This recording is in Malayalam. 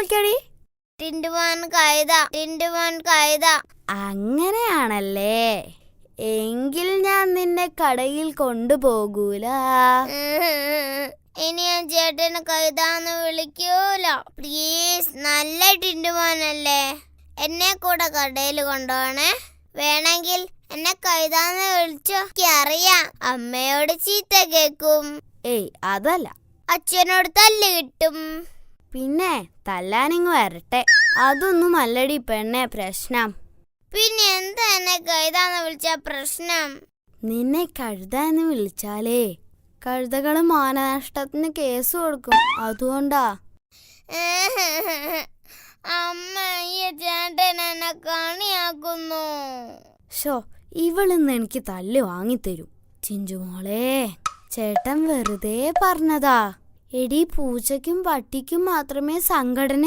വിളിക്കടി? ടിൻഡുമോൻ കൈത, ടിൻഡുമോൻ കൈത. അങ്ങനെയാണല്ലേ? എങ്കിൽ ഞാൻ നിന്നെ കടയിൽ കൊണ്ടുപോകൂല. ഇനി ഞാൻ ചേട്ടന് കൈതാന്ന് വിളിക്കൂല. പ്ലീസ്, നല്ല ടിൻഡുമോനല്ലേ, എന്നെ കൂടെ കടയിൽ കൊണ്ടുപോണേ. വേണമെങ്കിൽ എന്നെ കൈതാന്ന് വിളിച്ചോ. അറിയാം, അമ്മയോട് ചീത്ത കേക്കും. ഏയ് അതല്ല, അച്ഛനോട് തല്ല് കിട്ടും. പിന്നെ തല്ലാനിങ് വരട്ടെ. അതൊന്നും അല്ലടി പെണ്ണെ പ്രശ്നം. പിന്നെ എന്താ എന്നെ കൈതാന്ന് വിളിച്ച പ്രശ്നം? നിന്നെ കഴുതാന്ന് വിളിച്ചാലേ കഴുതകള് മാനനഷ്ടത്തിന് കേസ് കൊടുക്കും, അതുകൊണ്ടാ. അമ്മ, ഈ ചേട്ടൻ എന്നെ കണിയാക്കുന്നു. ഇവളിന്ന് എനിക്ക് തല്ല് വാങ്ങിത്തരും. ചിഞ്ചുമോളെ, ചേട്ടൻ വെറുതെ പറഞ്ഞതാ. എടി, പൂച്ചയ്ക്കും പട്ടിക്കും മാത്രമേ സംഘടന